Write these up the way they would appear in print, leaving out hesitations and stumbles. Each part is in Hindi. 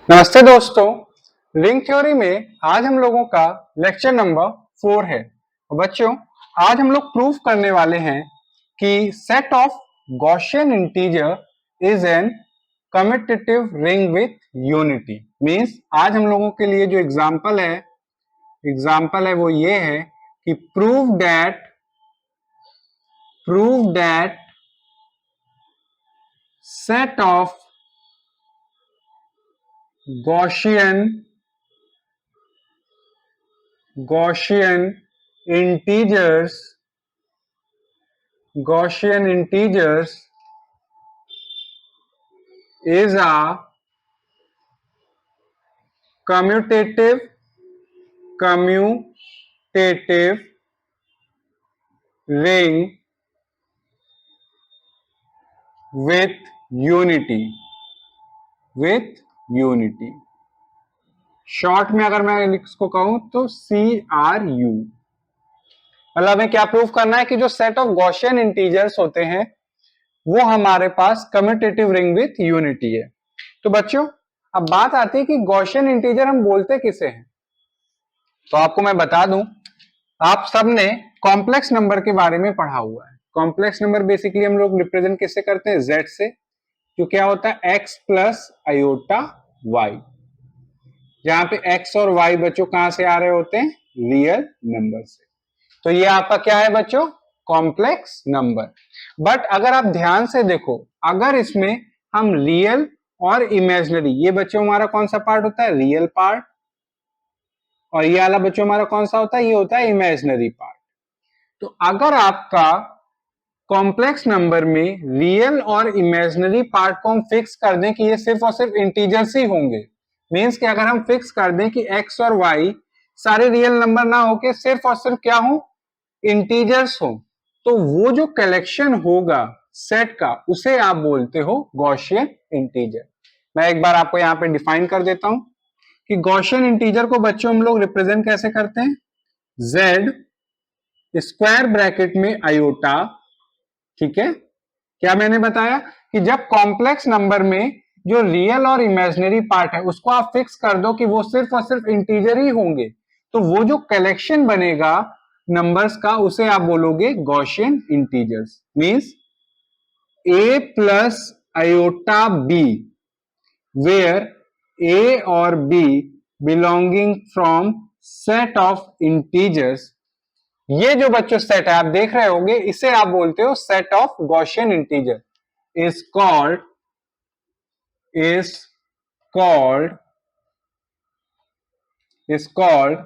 नमस्ते दोस्तों। रिंग थ्योरी में आज हम लोगों का लेक्चर नंबर 4 है। और बच्चों, आज हम लोग प्रूफ करने वाले हैं कि set of Gaussian integer is an commutative ring with unity. Means आज हम लोगों के लिए जो एग्जांपल है वो ये है कि prove that set of Gaussian integers is a commutative ring with unity. Short में अगर मैं इसको कहूं तो CRU। मतलब हमें क्या प्रूव करना है कि जो सेट ऑफ गॉसियन इंटीजर्स होते हैं वो हमारे पास कम्यूटेटिव रिंग विथ यूनिटी है। तो बच्चों, अब बात आती है कि गॉसियन इंटीजर हम बोलते किसे हैं। तो आपको मैं बता दूं, आप सबने कॉम्प्लेक्स नंबर के बारे में पढ़ा हुआ है। कॉम्प्लेक्स नंबर बेसिकली हम लोग रिप्रेजेंट किससे करते हैं? Z से। जो क्या होता है? x plus iota y। जहां पे x और y बच्चों कहां से आ रहे होते हैं? रियल नंबर से। तो ये आपका क्या है बच्चों? Complex number. बट अगर आप ध्यान से देखो, अगर इसमें हम रियल और इमेजिनरी, ये बच्चों हमारा कौन सा पार्ट होता है? Real part. और ये वाला बच्चों हमारा कौन सा होता है? ये होता है इमेजिनरी पार्ट। तो अगर आपका कॉम्प्लेक्स नंबर में रियल और इमेजिनरी पार्ट को हम फिक्स कर दें कि ये सिर्फ और सिर्फ इंटीजर्स ही होंगे, मींस कि अगर हम फिक्स कर दें कि x और y सारे रियल नंबर ना होके सिर्फ और सिर्फ क्या हो? इंटीजर्स हो, तो वो जो कलेक्शन होगा सेट का उसे आप बोलते हो गॉसियन इंटीजर। मैं एक बार आपको यहां पे डिफाइन कर देता हूं कि गॉसियन इंटीजर को बच्चों हम लोग रिप्रेजेंट कैसे करते हैं? z स्क्वायर ब्रैकेट में आयोटा। ठीक है, क्या मैंने बताया कि जब कॉम्प्लेक्स नंबर में जो रियल और इमेजिनरी पार्ट है उसको आप फिक्स कर दो कि वो सिर्फ और सिर्फ इंटीजर ही होंगे, तो वो जो कलेक्शन बनेगा नंबर्स का उसे आप बोलोगे Gaussian integers. Means a plus iota b, where a और b belonging from set of integers. ये जो बच्चों सेट है आप देख रहे होंगे, इसे आप बोलते हो set of Gaussian integer. is called is called is called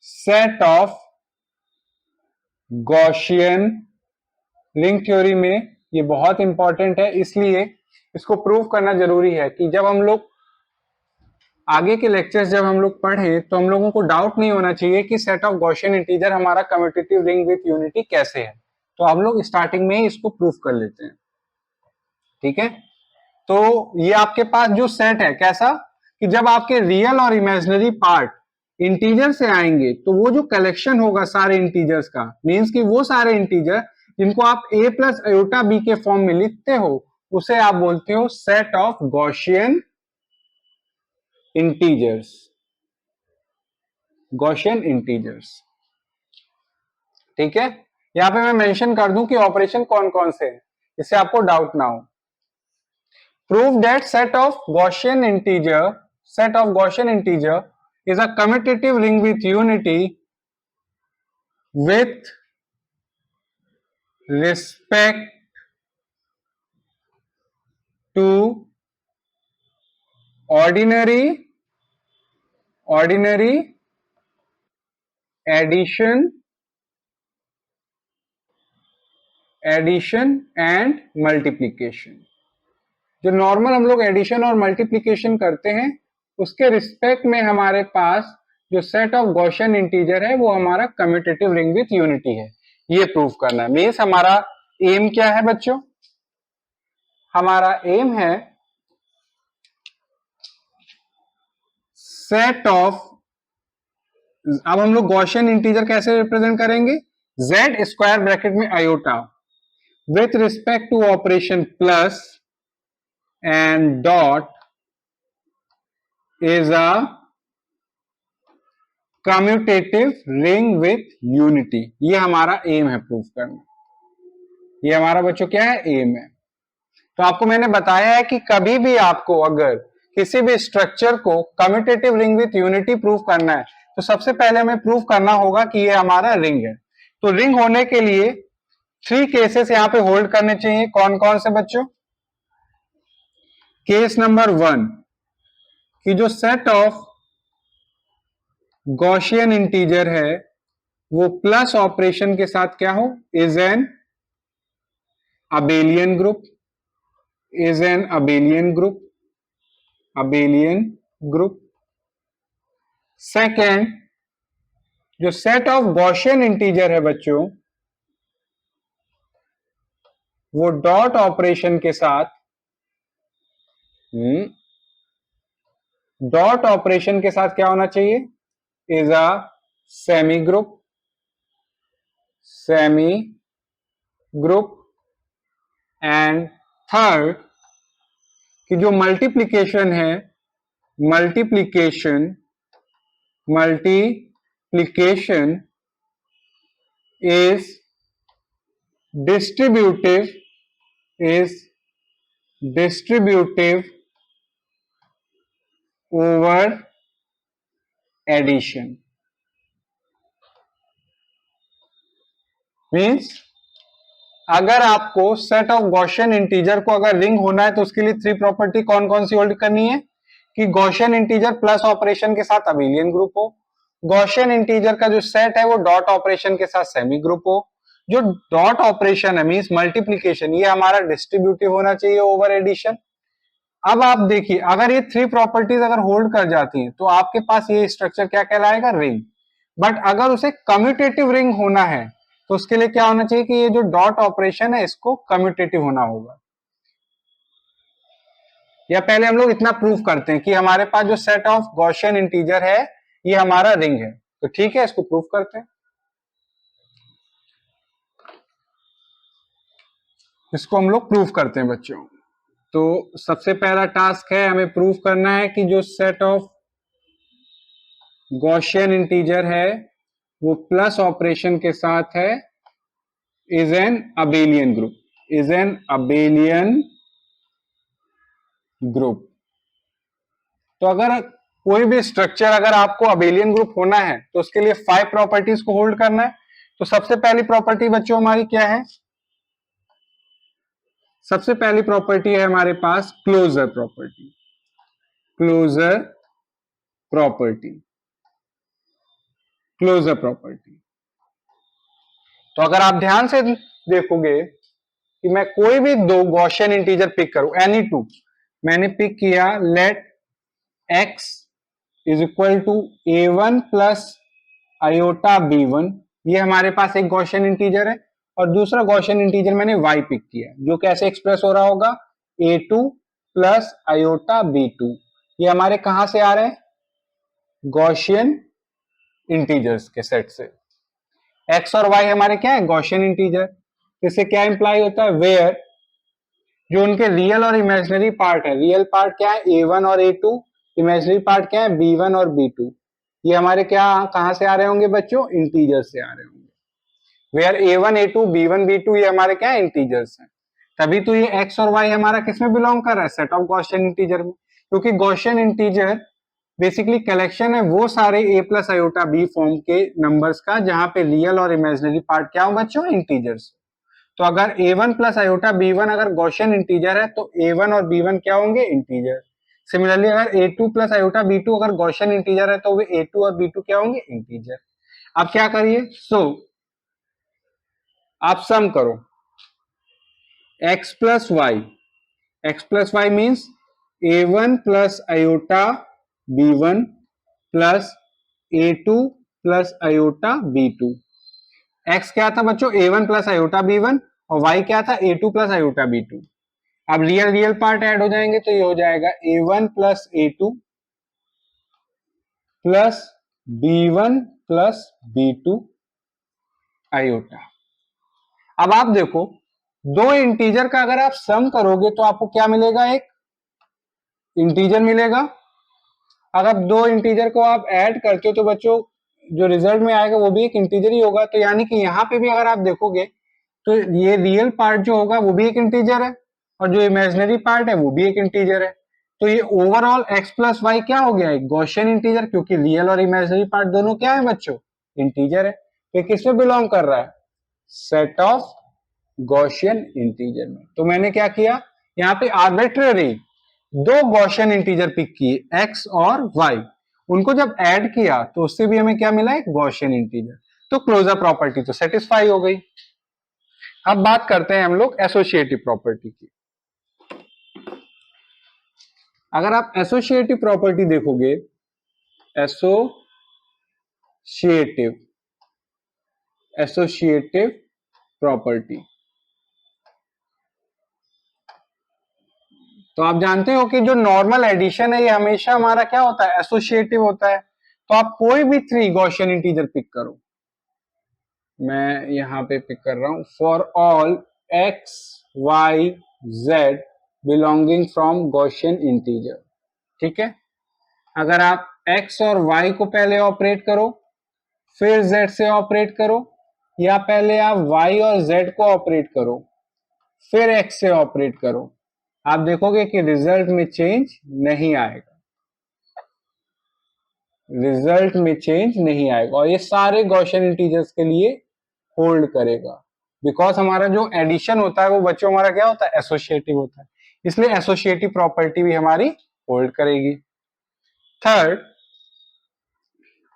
set of Gaussian. Ring theory में ये बहुत इंपॉर्टेंट है, इसलिए इसको प्रूव करना जरूरी है कि जब हम लोग आगे के लेक्चर्स जब हम लोग पढ़े तो हम लोगों को डाउट नहीं होना चाहिए कि सेट ऑफ गॉसियन इंटीजर हमारा कम्यूटेटिव रिंग विथ यूनिटी कैसे है। तो हम लोग स्टार्टिंग में ही इसको प्रूव कर लेते हैं। ठीक है, तो ये आपके पास जो सेट है कैसा कि जब आपके रियल और इमेजिनरी पार्ट इंटीजर से आएंगे तो वो जो कलेक्शन होगा सारे इंटीजर्स का, मींस कि वो सारे इंटीजर जिनको आप a प्लस आयोटा b के फॉर्म में लिखते हो उसे आप बोलते हो set of Gaussian integers. Gaussian integers. ठीक है, यहां पे मैं मेंशन कर दूं कि ऑपरेशन कौन कौन से हैं, इससे आपको डाउट ना हो। Prove that set of Gaussian integer is a commutative ring with unity with respect to ordinary addition and multiplication। जो नॉर्मल हम लोग एडिशन और मल्टीप्लीकेशन करते हैं उसके रिस्पेक्ट में हमारे पास जो सेट ऑफ गॉसियन इंटीजर है वो हमारा कम्यूटेटिव रिंग विथ यूनिटी है। ये प्रूफ करना है। मींस हमारा एम क्या है बच्चों? हमारा एम है सेट ऑफ, अब हम लोग गॉसियन इंटीजर कैसे रिप्रेजेंट करेंगे? z स्क्वायर ब्रैकेट में iota with respect to operation plus and dot is a commutative ring with unity. ये हमारा एम है प्रूफ करना। ये हमारा बच्चों क्या है, एम है। तो आपको मैंने बताया है कि कभी भी आपको अगर किसी भी स्ट्रक्चर को commutative ring with unity proof करना है तो सबसे पहले हमें प्रूफ करना होगा कि ये हमारा रिंग है। तो रिंग होने के लिए 3 केसेस यहां पे होल्ड करने चाहिए। कौन कौन से बच्चों? केस नंबर 1 कि जो सेट ऑफ गॉसियन इंटीजर है वो प्लस ऑपरेशन के साथ क्या हो, is an abelian group, is an abelian group, abelian group. Second, जो सेट ऑफ गॉसियन इंटीजर है बच्चों वो डॉट ऑपरेशन के साथ डॉट ऑपरेशन के साथ क्या होना चाहिए, is a semi group, semi group. And third कि जो मल्टीप्लीकेशन है, multiplication multiplication is distributive, is distributive over addition. Means अगर आपको सेट ऑफ गॉसियन इंटीजर को अगर रिंग होना है तो उसके लिए 3 प्रॉपर्टी कौन कौन सी होल्ड करनी है कि गॉसियन इंटीजर प्लस ऑपरेशन के साथ अबेलियन ग्रुप हो, गॉसियन इंटीजर का जो सेट है वो डॉट ऑपरेशन के साथ सेमी ग्रुप हो, जो डॉट ऑपरेशन है मींस मल्टीप्लीकेशन ये हमारा डिस्ट्रीब्यूटिव होना चाहिए ओवर एडिशन। अब आप देखिए अगर ये 3 प्रॉपर्टीज अगर होल्ड कर जाती हैं तो आपके पास ये स्ट्रक्चर क्या कहलाएगा, रिंग। बट अगर उसे कम्यूटेटिव रिंग होना है तो उसके लिए क्या होना चाहिए कि ये जो डॉट ऑपरेशन है इसको कम्यूटेटिव होना होगा। या पहले हम लोग इतना प्रूफ करते हैं कि हमारे पास जो सेट ऑफ गॉसियन इंटीजर है ये हमारा रिंग है। तो ठीक है, इसको प्रूफ करते हैं। इसको हम लोग प्रूफ करते हैं बच्चों। तो सबसे पहला टास्क है हमें प्रूफ करना है कि जो सेट ऑफ गॉसियन इंटीजर है वो प्लस ऑपरेशन के साथ है, is an abelian group, is an abelian group. तो अगर कोई भी स्ट्रक्चर अगर आपको अबेलियन ग्रुप होना है तो उसके लिए 5 प्रॉपर्टीज को होल्ड करना है। तो सबसे पहली प्रॉपर्टी बच्चों हमारी क्या है, सबसे पहली प्रॉपर्टी है हमारे पास closure property, closure property, closure property. तो अगर आप ध्यान से देखोगे कि मैं कोई भी दो गॉसियन इंटीजर पिक करूं, एनी टू, मैंने पिक किया let x is equal to a1 plus iota b1, ये हमारे पास एक गॉसियन इंटीजर है। और दूसरा गॉसियन इंटीजर मैंने y पिक किया जो कैसे एक्सप्रेस हो रहा होगा, a2 प्लस आयोटा b2। ये हमारे कहां से आ रहे हैं, गॉसियन इंटीजर्स के सेट से। x और y हमारे क्या है, गॉसियन इंटीजर। इससे क्या इंप्लाई होता है, वेयर जो उनके रियल और इमेजिनरी पार्ट है, रियल पार्ट क्या है a1 और a2, इमेजिनरी पार्ट क्या है b1 और b2। ये हमारे क्या कहां से आ रहे होंगे बच्चों, इंटीजर से आ रहे होंगे। Where a1 a2 b1 b2 ये हमारे क्या है, इंटीजर्स हैं। तभी तो ये x और y हमारा किसमें बिलोंग कर रहा है, सेट ऑफ गॉसियन इंटीजर में। क्योंकि गॉसियन इंटीजर बेसिकली कलेक्शन है वो सारे a plus iota b form के नंबर्स का जहां पे रियल और इमेजिनरी पार्ट क्या हो बच्चों, इंटीजर्स। तो अगर a1 प्लस आयोटा b1 अगर गॉसियन इंटीजर है तो a1 और b1 क्या होंगे, इंटीजर। सिमिलरली अगर a2 प्लस आयोटा b2 अगर गॉसियन इंटीजर है तो वे a2 और b2 क्या होंगे, इंटीजर। अब क्या करिए, आप सम करो x plus Y means a1 plus iota b1 plus a2 plus iota b2। x क्या था बच्चों, a1 प्लस आयोटा b1 और y क्या था, a2 प्लस आयोटा b2। अब रियल रियल पार्ट ऐड हो जाएंगे तो ये हो जाएगा a1 plus a2 plus b1 plus b2 iota. अब आप देखो दो इंटीजर का अगर आप सम करोगे तो आपको क्या मिलेगा, एक इंटीजर मिलेगा अगर दो इंटीजर को आप ऐड करते हो तो बच्चों जो रिजल्ट में आएगा वो भी एक इंटीजर ही होगा। तो यानी कि यहाँ पे भी अगर आप देखोगे तो ये रियल पार्ट जो होगा वो भी एक इंटीजर है और जो इमेजिनरी पार्ट है वो भी एक इंटीजर है। तो ये ओवरऑल x प्लस वाई क्या हो गया, एक गॉसियन इंटीजर, क्योंकि रियल और इमेजिनरी पार्ट दोनों क्या है बच्चों, इंटीजर है। ये किसमें बिलोंग कर रहा है, सेट ऑफ गॉसियन इंटीजर में। तो मैंने क्या किया, यहाँ पे आर्बिट्ररी दो गॉसियन इंटीजर पिक किए x और y, उनको जब ऐड किया तो उससे भी हमें क्या मिला, एक गॉसियन इंटीजर। तो क्लोजर प्रॉपर्टी तो सेटिस्फाई हो गई। अब बात करते हैं हम लोग एसोसिएटिव प्रॉपर्टी की। अगर आप एसोसिएटिव प्रॉपर्टी देखोगे, एसोसिएटिव एसोसिएटिव प्रॉपर्टी, तो आप जानते हो कि जो नॉर्मल एडिशन है ये हमेशा हमारा क्या होता है, एसोसिएटिव होता है। तो आप कोई भी थ्री गॉसियन इंटीजर पिक करो, मैं यहां पे पिक कर रहा हूं, for all X Y Z belonging from Gaussian integer. ठीक है, अगर आप x और y को पहले ऑपरेट करो फिर z से ऑपरेट करो, या पहले आप y और z को ऑपरेट करो फिर x से ऑपरेट करो, आप देखोगे कि रिजल्ट में चेंज नहीं आएगा, रिजल्ट में चेंज नहीं आएगा। और ये सारे गॉसियन इंटीजर्स के लिए होल्ड करेगा, बिकॉज हमारा जो एडिशन होता है वो बच्चों हमारा क्या होता है, एसोसिएटिव होता है, इसलिए एसोसिएटिव प्रॉपर्टी भी हमारी होल्ड करेगी। Third,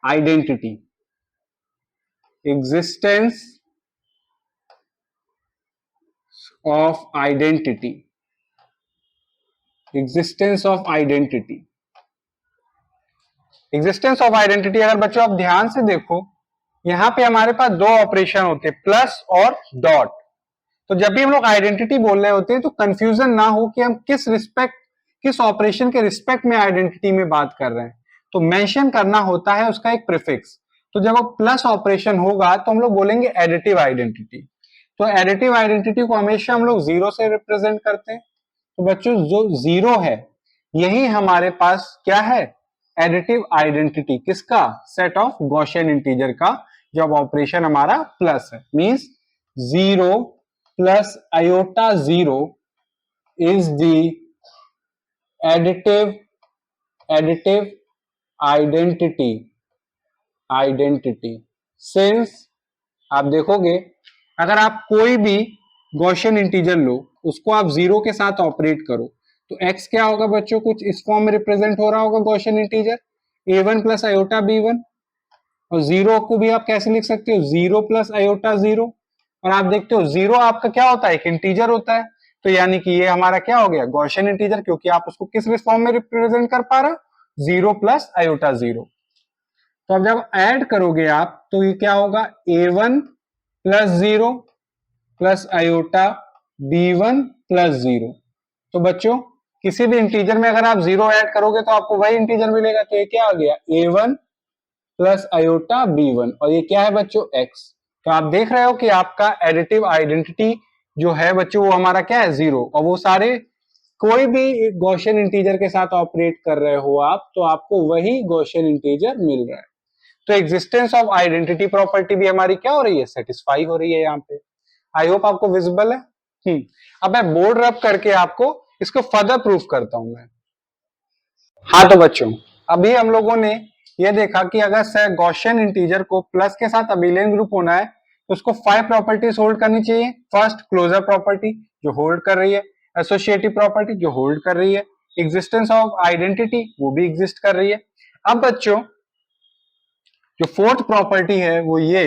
identity, existence of identity, existence of identity, existence of identity। अगर बच्चों आप ध्यान से देखो, यहां पे हमारे पास दो ऑपरेशन होते हैं, प्लस और डॉट। तो जब भी हम लोग आइडेंटिटी बोल रहे होते हैं तो कंफ्यूजन ना हो कि हम किस ऑपरेशन के रिस्पेक्ट में आइडेंटिटी में बात कर रहे हैं, तो मेंशन करना होता है उसका एक प्रीफिक्स। तो जब प्लस ऑपरेशन होगा तो हम लोग बोलेंगे एडिटिव आइडेंटिटी। तो एडिटिव आइडेंटिटी को हमेशा हम लोग जीरो से रिप्रेजेंट करते हैं। तो बच्चों जो जीरो है यही हमारे पास क्या है, एडिटिव आइडेंटिटी, किसका, सेट ऑफ गॉसियन इंटीजर का, जब ऑपरेशन हमारा प्लस है, means zero plus iota zero is the additive identity since, आप देखोगे अगर आप कोई भी गॉसियन इंटीजर लो उसको आप जीरो के साथ ऑपरेट करो तो x क्या होगा बच्चों, कुछ इस फॉर्म में रिप्रेजेंट हो रहा होगा Gaussian integer, a1 plus iota b1। और जीरो को भी आप कैसे लिख सकते हो, जीरो प्लस आयोटा जीरो। और आप देखते हो जीरो आपका क्या होता है, एक इंटीजर होता है। तो यानी कि ये हमारा क्या हो गया, गॉसियन इंटीजर, क्योंकि आप उसको किस फॉर्म में रिप्रेजेंट कर पा रहे हो, जीरो प्लस आयोटा जीरो। तो अब जब ऐड करोगे आप तो ये क्या होगा, a1 plus zero plus iota b1 plus zero. तो बच्चों किसी भी इंटीजर में अगर आप जीरो ऐड करोगे तो आपको वही इंटीजर मिलेगा। तो ये क्या आ गया, a1 प्लस आयोटा b1, और ये क्या है बच्चों, x। तो आप देख रहे हो कि आपका एडिटिव आइडेंटिटी जो है बच्चों वो हमारा क्या है, जीरो। और वो सारे कोई भी गॉसियन इंटीजर के साथ ऑपरेट कर रहे हो आप तो आपको वही गॉसियन इंटीजर मिल रहा है। तो एग्जिस्टेंस ऑफ आइडेंटिटी प्रॉपर्टी भी हमारी क्या हो रही है, सेटिस्फाई हो रही है यहाँ पे। आई होप आपको विजिबल है। अब मैं बोर्ड रब करके आपको इसको फर्दर प्रूफ करता हूं मैं। हाँ तो बच्चों अभी हम लोगों ने ये देखा कि अगर गॉसियन इंटीजर को प्लस के साथ अबिलियन ग्रुप होना है तो उसको 5 प्रॉपर्टीज होल्ड करनी चाहिए। फर्स्ट, क्लोजर प्रॉपर्टी जो होल्ड कर रही है, एसोसिएटिव प्रॉपर्टी जो होल्ड कर रही है, एग्जिस्टेंस ऑफ आइडेंटिटी वो भी एग्जिस्ट कर रही है। अब बच्चों जो फोर्थ प्रॉपर्टी है वो ये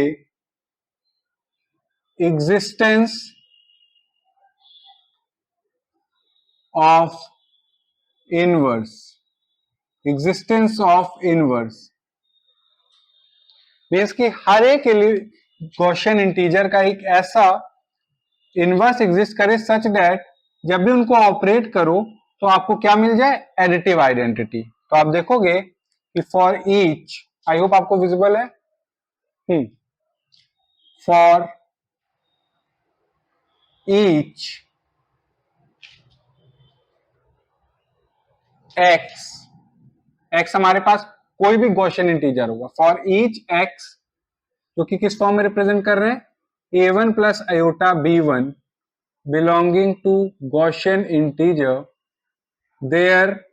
existence of inverse, existence of inverse means कि हर एक गॉसियन इंटीजर का एक ऐसा इनवर्स एग्जिस्ट करे सच दैट जब भी उनको ऑपरेट करो तो आपको क्या मिल जाए, एडिटिव आइडेंटिटी। तो आप देखोगे कि फॉर ईच, आई होप आपको विजिबल है, फॉर ईच एक्स एक्स हमारे पास कोई भी गॉसियन इंटीजर होगा, फॉर ईच एक्स, जो कि किस फॉर्म में रिप्रेजेंट कर रहे हैं, a1 plus iota b1 belonging to Gaussian integer, there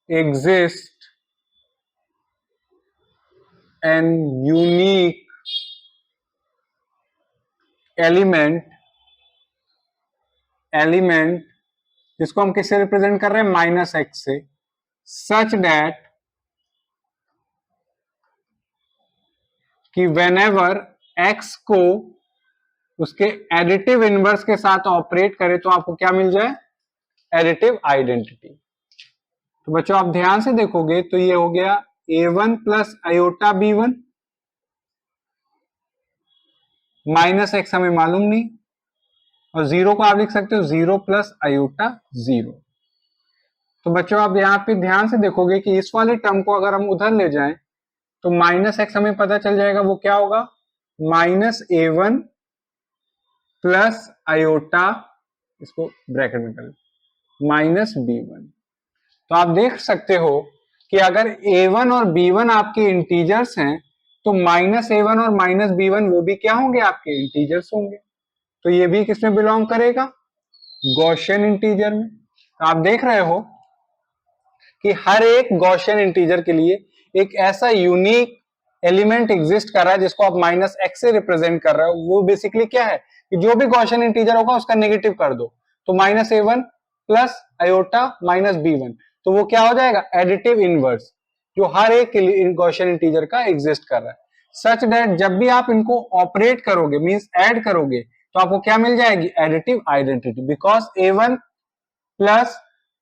exists an unique element जिसको हम किससे रिप्रेजेंट कर रहे हैं, माइनस एक्स से, सच दैट कि whenever x को उसके एडिटिव इनवर्स के साथ ऑपरेट करे तो आपको क्या मिल जाए, एडिटिव आइडेंटिटी। तो बच्चों आप ध्यान से देखोगे तो ये हो गया a1 plus iota b1, minus x हमें मालूम नहीं, और जीरो को आप लिख सकते हो जीरो प्लस आयोटा जीरो। तो बच्चों आप यहाँ पे ध्यान से देखोगे कि इस वाले टर्म को अगर हम उधर ले जाएं तो माइनस एक्स हमें पता चल जाएगा वो क्या होगा, माइनस a1 प्लस आयोटा, इसको ब्रैकेट में कर माइनस b1। तो आप देख सकते हो कि अगर a1 और b1 आपके इंटीजर्स हैं तो माइनस a1 और माइनस b1 वो भी क्या होंगे, आपके इंटीजर्स होंगे। तो ये भी किसमें बिलोंग करेगा, गॉसियन इंटीजर में। तो आप देख रहे हो कि हर एक गॉसियन इंटीजर के लिए एक ऐसा यूनिक एलिमेंट एग्जिस्ट कर रहा है जिसको आप माइनस एक्स से रिप्रेजेंट कर रहे हो। वो बेसिकली क्या है कि जो भी गॉसियन इंटीजर होगा उसका नेगेटिव कर दो, तो minus a1 plus iota minus b1, तो वो क्या हो जाएगा, एडिटिव इनवर्स, जो हर एक गॉसियन इंटीजर का एग्जिस्ट कर रहा है, सच दैट जब भी आप इनको ऑपरेट करोगे, मींस ऐड करोगे, तो आपको क्या मिल जाएगी, additive identity, because a1 plus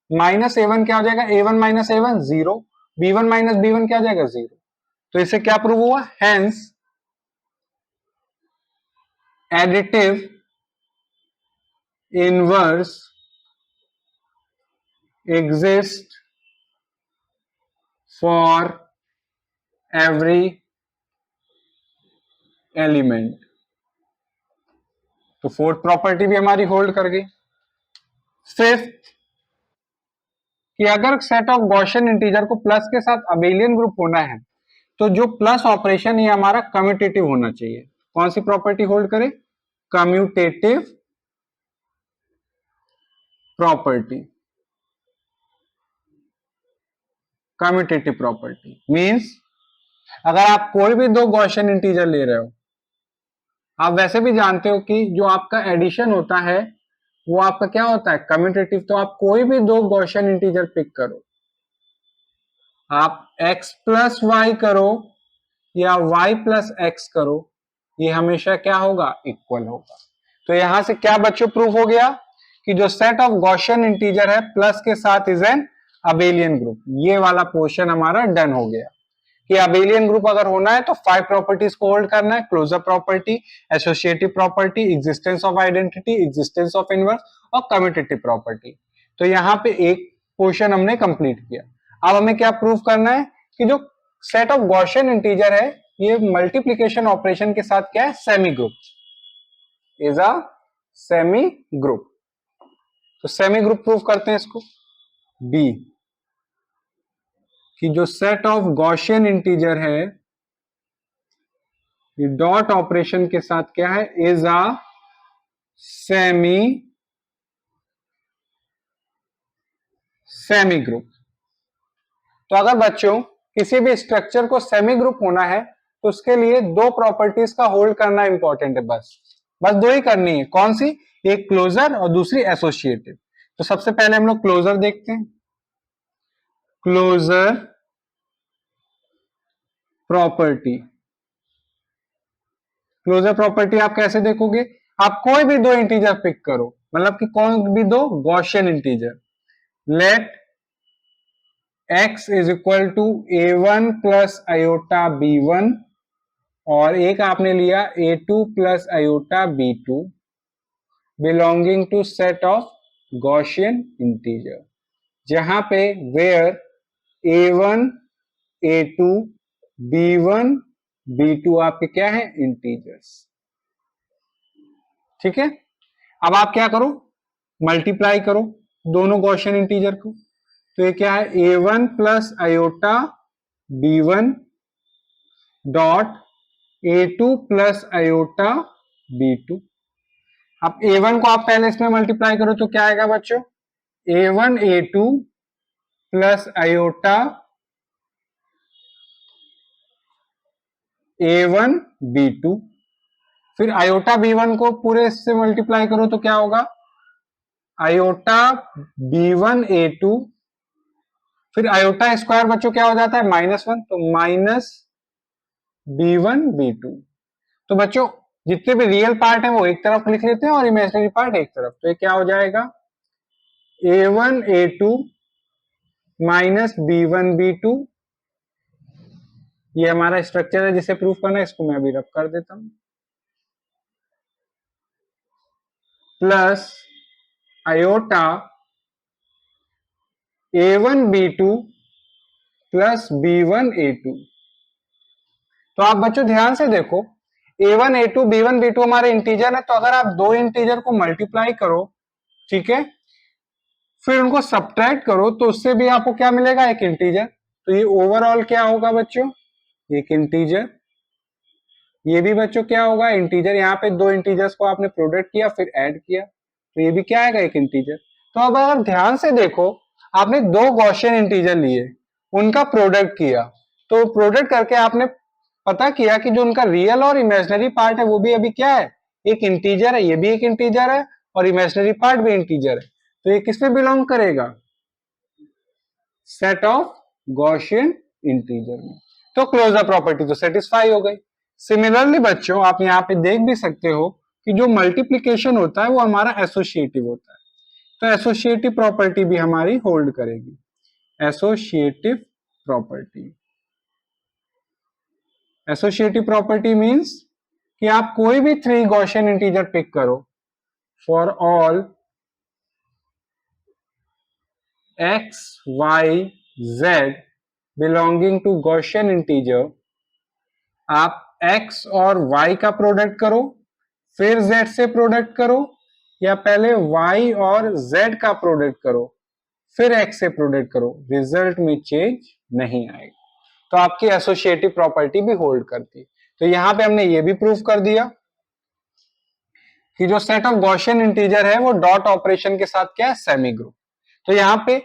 minus a1 क्या हो जाएगा, a1 minus a1 zero, b1 minus b1 क्या हो जाएगा, जीरो। तो इससे क्या प्रूव हुआ, hence additive inverse exist for every element. तो फोर्थ प्रॉपर्टी भी हमारी होल्ड कर गई। फिफ्थ, कि अगर सेट ऑफ गॉसियन इंटीजर को प्लस के साथ अबेलियन ग्रुप होना है तो जो प्लस ऑपरेशन ये हमारा कम्यूटेटिव होना चाहिए। कौन सी प्रॉपर्टी होल्ड करे, commutative property. Commutative property means अगर आप कोई भी दो गॉसियन इंटीजर ले रहे हो, आप वैसे भी जानते हो कि जो आपका एडिशन होता है वो आपका क्या होता है, कम्यूटेटिव। तो आप कोई भी दो गॉसियन इंटीजर पिक करो, आप x प्लस वाई करो या y प्लस एक्स करो, ये हमेशा क्या होगा, इक्वल होगा। तो यहां से क्या बच्चों प्रूफ हो गया कि जो सेट ऑफ गॉसियन इंटीजर है प्लस के साथ इज एन अबेलियन ग्रुप। ये वाला पोर्शन हमारा डन हो गया कि अबेलियन ग्रुप अगर होना है तो 5 प्रॉपर्टीज को होल्ड करना है, closure property, associative property, existence of identity, existence of inverse और कम्यूटेटिव प्रॉपर्टी। तो यहाँ पे एक पोर्शन हमने कंप्लीट किया। अब हमें क्या प्रूव करना है कि जो सेट ऑफ गॉसियन इंटीजर है ये मल्टीप्लीकेशन ऑपरेशन के साथ क्या है, semi group, is a semi group. तो सेमी ग्रुप प्रूव करते हैं इसको, बी, कि जो सेट ऑफ गॉसियन इंटीजर है ये डॉट ऑपरेशन के साथ क्या है, इज अ सेमी ग्रुप। तो अगर बच्चों किसी भी स्ट्रक्चर को सेमी ग्रुप होना है तो उसके लिए दो प्रॉपर्टीज का होल्ड करना इंपॉर्टेंट है, बस दो ही करनी है। कौन सी, एक क्लोजर और दूसरी एसोसिएटिव। तो सबसे पहले हम लोग क्लोजर देखते हैं। क्लोजर प्रॉपर्टी, क्लोजर प्रॉपर्टी आप कैसे देखोगे, आप कोई भी दो इंटीजर पिक करो, मतलब कि कौन भी दो Gaussian integer, let x is equal to a1 plus iota b1 और एक आपने लिया a2 plus iota b2 belonging to set of Gaussian integer, जहां पे where a1 a2 b1 b2 आपके क्या है, इंटीजर्स। ठीक है, अब आप क्या करो, मल्टीप्लाई करो दोनों गॉसियन इंटीजर को। तो ये क्या है, a1 plus iota b1 dot a2 plus iota b2। अब a1 को आप पहले इसमें मल्टीप्लाई करो तो क्या आएगा बच्चों, a1 a2 plus iota a1 b2। फिर आयोटा b1 को पूरे इससे मल्टीप्लाई करो तो क्या होगा, आयोटा b1 a2, फिर आयोटा स्क्वायर बच्चों क्या हो जाता है, -1, तो माइनस b1 b2। तो बच्चों जितने भी रियल पार्ट है वो एक तरफ लिख लेते हैं और इमेजिनरी पार्ट एक तरफ, तो ये क्या हो जाएगा, a1 a2 minus b1 b2। ये हमारा स्ट्रक्चर है जिसे प्रूफ करना है, इसको मैं अभी रब कर देता हूं, plus iota a1 b2 plus b1 a2। तो आप बच्चों ध्यान से देखो, a1 a2 b1 b2 हमारे इंटीजर है, तो अगर आप दो इंटीजर को मल्टीप्लाई करो, ठीक है, फिर उनको सब्ट्रैक्ट करो तो उससे भी आपको क्या मिलेगा, एक इंटीजर। तो ये ओवरऑल क्या होगा बच्चों, एक इंटीजर। ये भी बच्चों क्या होगा, इंटीजर। यहाँ पे दो इंटीजर्स को आपने प्रोडक्ट किया फिर ऐड किया, तो ये भी क्या आएगा, एक इंटीजर। तो अब अगर ध्यान से देखो, आपने दो गॉसियन इंटीजर लिए, उनका प्रोडक्ट किया, तो प्रोडक्ट करके आपने पता किया कि जो उनका रियल और इमेजिनरी पार्ट है वो भी अभी क्या है, एक इंटीजर है। ये भी एक इंटीजर है और इमेजिनरी पार्ट भी इंटीजर है। तो ये किसमें बिलोंग करेगा, सेट ऑफ गॉसियन इंटीजर में। तो क्लोजर प्रॉपर्टी तो सेटिस्फाई हो गई। सिमिलरली बच्चों आप यहाँ पे देख भी सकते हो कि जो मल्टीप्लीकेशन होता है वो हमारा एसोसिएटिव होता है, तो एसोसिएटिव प्रॉपर्टी भी हमारी होल्ड करेगी। Associative property, associative property means कि आप कोई भी थ्री गॉसियन इंटीजर पिक करो, for all x y z belonging to Gaussian integer, आप x और y का प्रोडक्ट करो, फिर z से प्रोडक्ट करो, या पहले y और z का प्रोडक्ट करो फिर x से प्रोडक्ट करो, रिजल्ट में चेंज नहीं आएगा, तो आपकी एसोसिएटिव प्रॉपर्टी भी होल्ड करती। तो यहां पे हमने ये भी प्रूफ कर दिया कि जो सेट ऑफ गॉसियन इंटीजर है वो डॉट ऑपरेशन के साथ क्या है, सेमी ग्रुप। तो यहां पे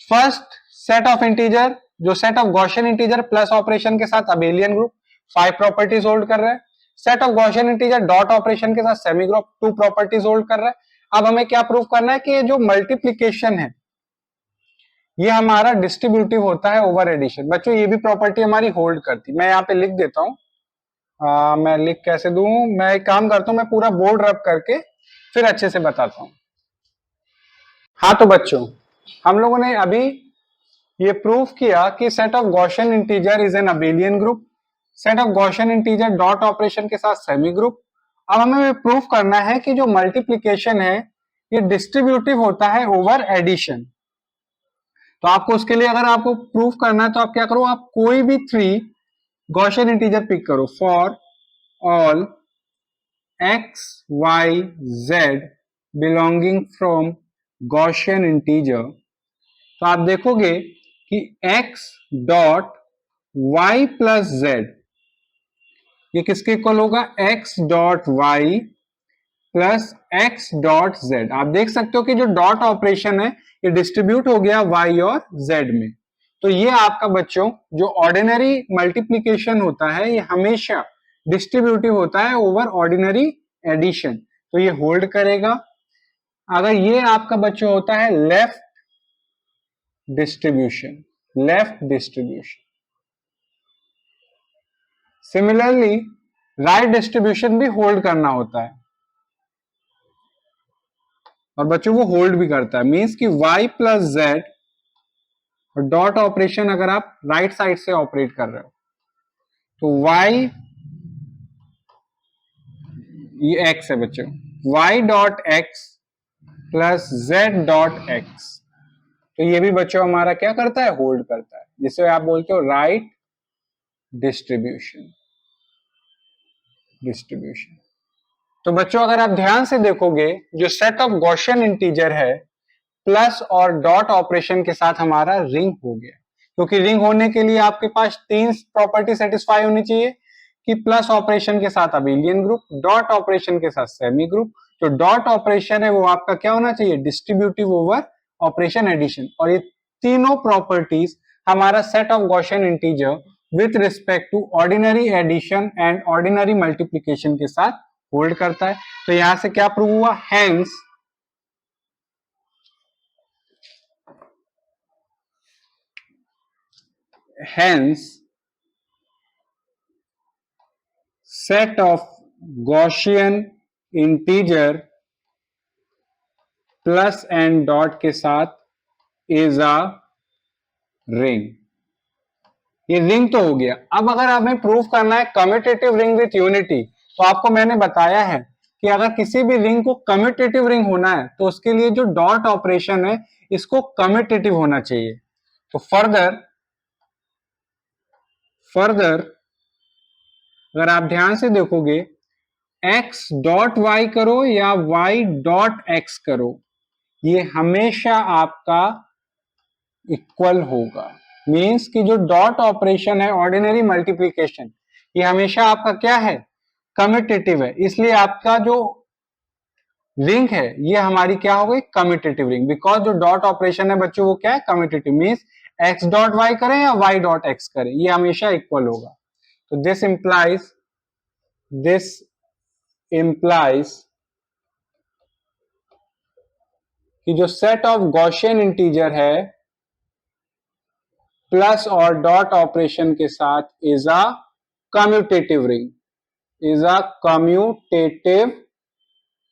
फर्स्ट सेट ऑफ इंटीजर, जो set of Gaussian integer plus operation के साथ अबेलियन ग्रुप, 5 प्रॉपर्टीज होल्ड कर रहा है। Set of Gaussian integer dot operation के साथ सेमी ग्रुप, 2 प्रॉपर्टीज होल्ड कर रहा है। अब हमें क्या प्रूफ करना है कि ये जो मल्टीप्लीकेशन है ये हमारा डिस्ट्रीब्यूटिव होता है ओवर एडिशन। बच्चों ये भी प्रॉपर्टी हमारी होल्ड करती, मैं यहाँ पे लिख देता हूं, मैं लिख कैसे दूं, मैं एक काम करता हूं, मैं पूरा बोर्ड रब करके फिर अच्छे से बताता हूं। हाँ तो बच्चों हम लोगों ने अभी ये प्रूफ किया कि set of Gaussian integer is an abelian group, set of Gaussian integer dot operation के साथ सेमी ग्रुप। अब हमें प्रूफ करना है कि जो मल्टीप्लीकेशन है ये डिस्ट्रीब्यूटिव होता है ओवर एडिशन। तो आपको उसके लिए अगर आपको प्रूफ करना है तो आप क्या करो, आप कोई भी थ्री गॉसियन इंटीजर पिक करो, for all x y z belonging from Gaussian integer. तो आप देखोगे कि x dot y plus z ये किसके इक्वल होगा, x dot y plus x dot z। आप देख सकते हो कि जो डॉट ऑपरेशन है ये डिस्ट्रीब्यूट हो गया y और z में। तो ये आपका बच्चों जो ऑर्डिनरी मल्टीप्लीकेशन होता है ये हमेशा डिस्ट्रीब्यूटिव होता है ओवर ऑर्डिनरी एडिशन, तो ये होल्ड करेगा। अगर ये आपका बच्चों होता है left distribution, left distribution. Similarly right distribution भी होल्ड करना होता है, और बच्चों वो होल्ड भी करता है, मींस कि y प्लस जेड और डॉट ऑपरेशन अगर आप राइट साइड से ऑपरेट कर रहे हो तो y, ये x है बच्चों, y dot x plus z dot x, तो ये भी बच्चों हमारा क्या करता है, होल्ड करता है, जिसे आप बोलते हो राइट डिस्ट्रीब्यूशन। डिस्ट्रीब्यूशन तो बच्चों अगर आप ध्यान से देखोगे जो सेट ऑफ गॉसियन इंटीजर है प्लस और डॉट ऑपरेशन के साथ हमारा रिंग हो गया। क्योंकि रिंग होने के लिए आपके पास तीन प्रॉपर्टी सेटिस्फाई होनी चाहिए कि प्लस ऑपरेशन के साथ अबेलियन ग्रुप, डॉट ऑपरेशन के साथ सेमी ग्रुप, जो डॉट ऑपरेशन है वो आपका क्या होना चाहिए, डिस्ट्रीब्यूटिव ओवर ऑपरेशन एडिशन। और ये तीनों प्रॉपर्टीज हमारा set of Gaussian integer with respect to ordinary addition and ordinary multiplication के साथ होल्ड करता है। तो यहां से क्या प्रूव हुआ, hence set of Gaussian integer plus and dot के साथ इज अ रिंग। ये रिंग तो हो गया। अब अगर हमें प्रूव करना है कम्यूटेटिव रिंग विथ यूनिटी, तो आपको मैंने बताया है कि अगर किसी भी रिंग को कम्यूटेटिव रिंग होना है तो उसके लिए जो डॉट ऑपरेशन है इसको कम्यूटेटिव होना चाहिए। तो फर्दर अगर आप ध्यान से देखोगे, एक्स डॉट वाई करो या वाई डॉट एक्स करो, ये हमेशा आपका इक्वल होगा। मींस कि जो डॉट ऑपरेशन है ऑर्डिनरी मल्टीप्लिकेशन, ये हमेशा आपका क्या है, कम्यूटेटिव है। इसलिए आपका जो रिंग है ये हमारी क्या हो गई, कम्यूटेटिव रिंग। बिकॉज जो डॉट ऑपरेशन है बच्चों वो क्या है, commutative. Means X dot Y करें या वाई डॉट एक्स करें, ये हमेशा इक्वल होगा। तो दिस इंप्लाइज कि जो सेट ऑफ गॉसियन इंटीजर है प्लस और डॉट ऑपरेशन के साथ is a commutative ring, is a commutative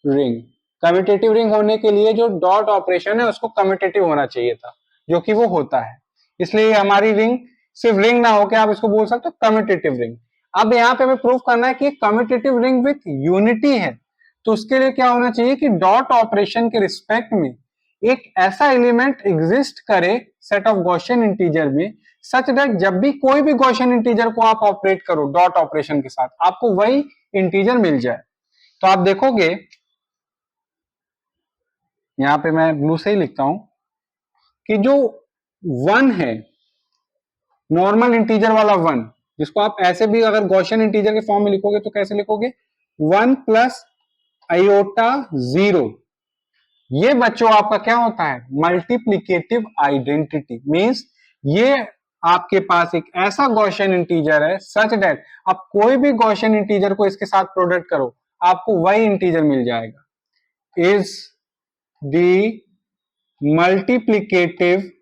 ring. Commutative ring होने के लिए जो डॉट ऑपरेशन है उसको कम्यूटेटिव होना चाहिए था, जो कि वो होता है। इसलिए हमारी रिंग सिर्फ रिंग ना होकर आप इसको बोल सकते हो कम्यूटेटिव रिंग। अब यहाँ पे हमें प्रूव करना है कि कम्यूटेटिव रिंग विथ यूनिटी है, तो उसके लिए क्या होना चाहिए कि डॉट ऑपरेशन के रिस्पेक्ट में एक ऐसा एलिमेंट एग्जिस्ट करे सेट ऑफ गॉसियन इंटीजर में, सच दैट जब भी कोई भी गॉसियन इंटीजर को आप ऑपरेट करो डॉट ऑपरेशन के साथ, आपको वही इंटीजर मिल जाए। तो आप देखोगे यहां पे मैं ब्लू से ही लिखता हूं कि जो वन है, नॉर्मल इंटीजर वाला वन, जिसको आप ऐसे भी अगर गॉसियन इंटीजर के फॉर्म में लिखोगे तो कैसे लिखोगे, वन प्लस आयोटा जीरो, ये बच्चों आपका क्या होता है, मल्टीप्लीकेटिव आइडेंटिटी। मींस ये आपके पास एक ऐसा गॉसियन इंटीजर है सच दैट आप कोई भी गॉसियन इंटीजर को इसके साथ प्रोडक्ट करो आपको वही इंटीजर मिल जाएगा। Is the multiplicative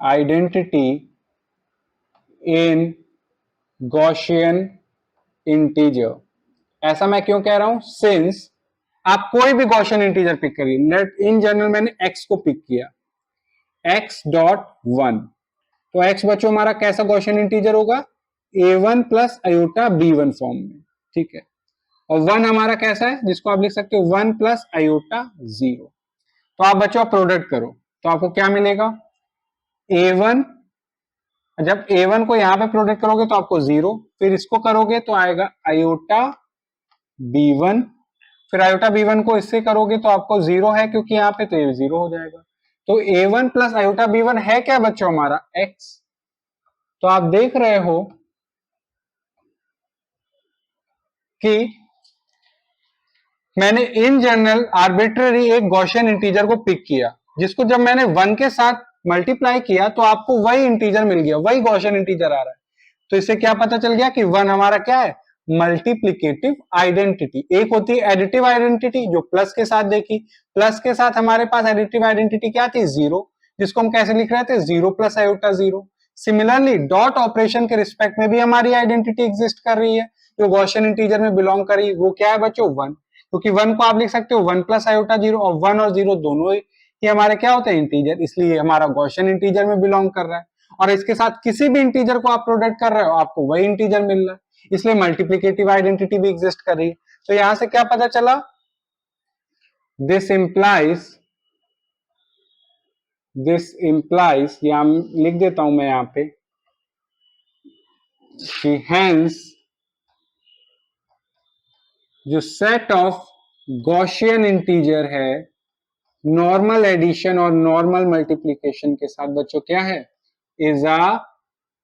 identity in Gaussian integer. ऐसा मैं क्यों कह रहा हूं, सिंस आप कोई भी गॉसियन इंटीजर पिक करिए, लेट इन जनरल मैंने x को पिक किया, x डॉट वन, तो x बच्चों हमारा कैसा गॉसियन इंटीजर होगा, a1 plus iota b1 form में, ठीक है। और वन हमारा कैसा है, जिसको आप लिख सकते हो वन प्लस आयोटा जीरो। तो आप बच्चों प्रोडक्ट करो तो आपको क्या मिलेगा, a1, जब a1 को यहां पे प्रोडक्ट करोगे तो आपको जीरो, फिर इसको करोगे तो आएगा आयोटा b1, फिर आयोटा b1 को इससे करोगे तो आपको जीरो है क्योंकि यहाँ पे, तो ये जीरो हो जाएगा। तो a1 प्लस आयोटा b1 है क्या बच्चों, हमारा x। तो आप देख रहे हो कि मैंने इन जनरल आर्बिट्ररी एक गॉसियन इंटीजर को पिक किया, जिसको जब मैंने वन के साथ मल्टीप्लाई किया तो आपको वही इंटीजर मिल गया, वही गॉसियन इंटीजर आ रहा है। तो इससे क्या पता चल गया कि वन हमारा क्या है, मल्टीप्लीकेटिव आइडेंटिटी। एक होती है एडिटिव आइडेंटिटी जो प्लस के साथ देखी, प्लस के साथ हमारे पास एडिटिव आइडेंटिटी क्या थी, जीरो, जिसको हम कैसे लिख रहे थे, zero plus iota zero. Similarly dot operation के रिस्पेक्ट में भी हमारी आइडेंटिटी एग्जिस्ट कर रही है, जो गॉसियन इंटीजर में बिलोंग करी, वो क्या है बच्चों, वन। क्योंकि वन को आप लिख सकते हो वन प्लस आयोटा जीरो, और वन और जीरो दोनों ही हमारे क्या होते हैं, इंटीजर, इसलिए हमारा गॉसियन इंटीजर में बिलोंग कर रहा है। और इसके साथ किसी भी इंटीजर को आप प्रोडक्ट कर रहे हो आपको वही इंटीजर मिल रहा है, इसलिए मल्टीप्लीकेटिव आइडेंटिटी भी एग्जिस्ट कर रही है। तो यहां से क्या पता चला, दिस इंप्लाइज, यहां लिख देता हूं मैं यहां पे कि hence जो सेट ऑफ गॉसियन इंटीजर है नॉर्मल एडिशन और नॉर्मल मल्टीप्लीकेशन के साथ बच्चों क्या है, is a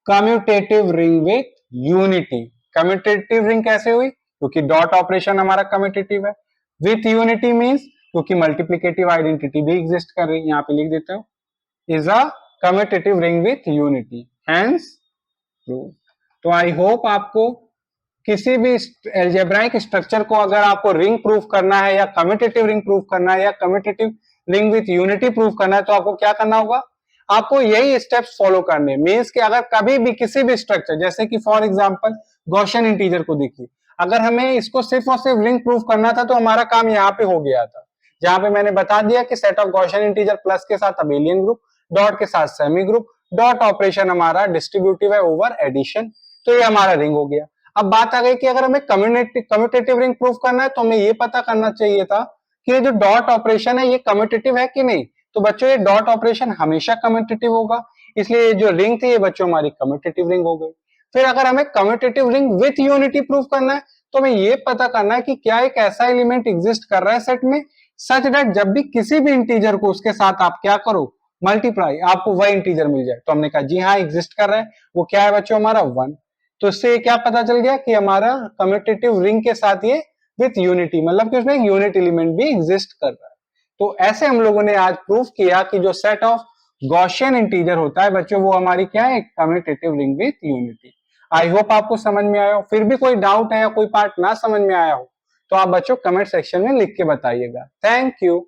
commutative ring with unity. Commutative ring कैसे हुई, क्योंकि डॉट ऑपरेशन हमारा कम्यूटेटिव है। विथ यूनिटी मींस क्योंकि मल्टीप्लीकेटिव आइडेंटिटी भी एग्जिस्ट कर रही है, यहां पे लिख देता हूं, is a commutative ring with unity, hence prove. तो आई होप आपको किसी भी एल्जेब्राइक स्ट्रक्चर को अगर आपको रिंग प्रूफ करना है या कम्यूटेटिव रिंग प्रूफ करना है या commutative ring with unity proof करना है, तो आपको क्या करना होगा, आपको यही स्टेप्स फॉलो करने। मींस कि अगर कभी भी किसी भी स्ट्रक्चर, जैसे कि फॉर एग्जांपल गॉसियन इंटीजर को देखिए, अगर हमें इसको सिर्फ और सिर्फ रिंग प्रूफ करना था तो हमारा काम यहाँ पे हो गया था, जहां पे मैंने बता दिया कि set of Gaussian integer plus के साथ अबेलियन ग्रुप, डॉट के साथ सेमी ग्रुप, डॉट ऑपरेशन हमारा डिस्ट्रीब्यूटिव है ओवर एडिशन, तो ये हमारा रिंग हो गया। अब बात आ गई कि अगर हमें कम्यूटेटिव रिंग प्रूफ करना है तो हमें ये पता करना चाहिए था कि ये जो डॉट ऑपरेशन है ये कम्यूटेटिव है कि नहीं। तो बच्चों ये डॉट ऑपरेशन हमेशा कम्यूटेटिव होगा, इसलिए ये जो रिंग थी ये बच्चों हमारी कम्यूटेटिव रिंग हो गई। फिर अगर हमें commutative ring with unity proof करना है तो हमें ये पता करना है कि क्या एक ऐसा एलिमेंट एग्जिस्ट कर रहा है सेट में सच दैट जब भी किसी भी इंटीजर को उसके साथ आप क्या करो मल्टीप्लाई, आपको वह इंटीजर मिल जाए। तो हमने कहा जी हाँ एग्जिस्ट कर रहा है, वो क्या है बच्चों हमारा 1। तो इससे क्या पता चल गया कि हमारा कम्यूटेटिव रिंग के साथ ये विथ यूनिटी, मतलब कि उसमें एक यूनिट एलिमेंट भी एग्जिस्ट कर रहा है। तो ऐसे हम लोगों ने आज प्रूफ किया कि जो सेट ऑफ गॉसियन इंटीजर होता है बच्चों वो हमारी क्या है, commutative ring with unity. I hope आपको समझ में आया हो। फिर भी कोई डाउट है या कोई पार्ट ना समझ में आया हो तो आप बच्चों कमेंट सेक्शन में लिख के बताइएगा। Thank you.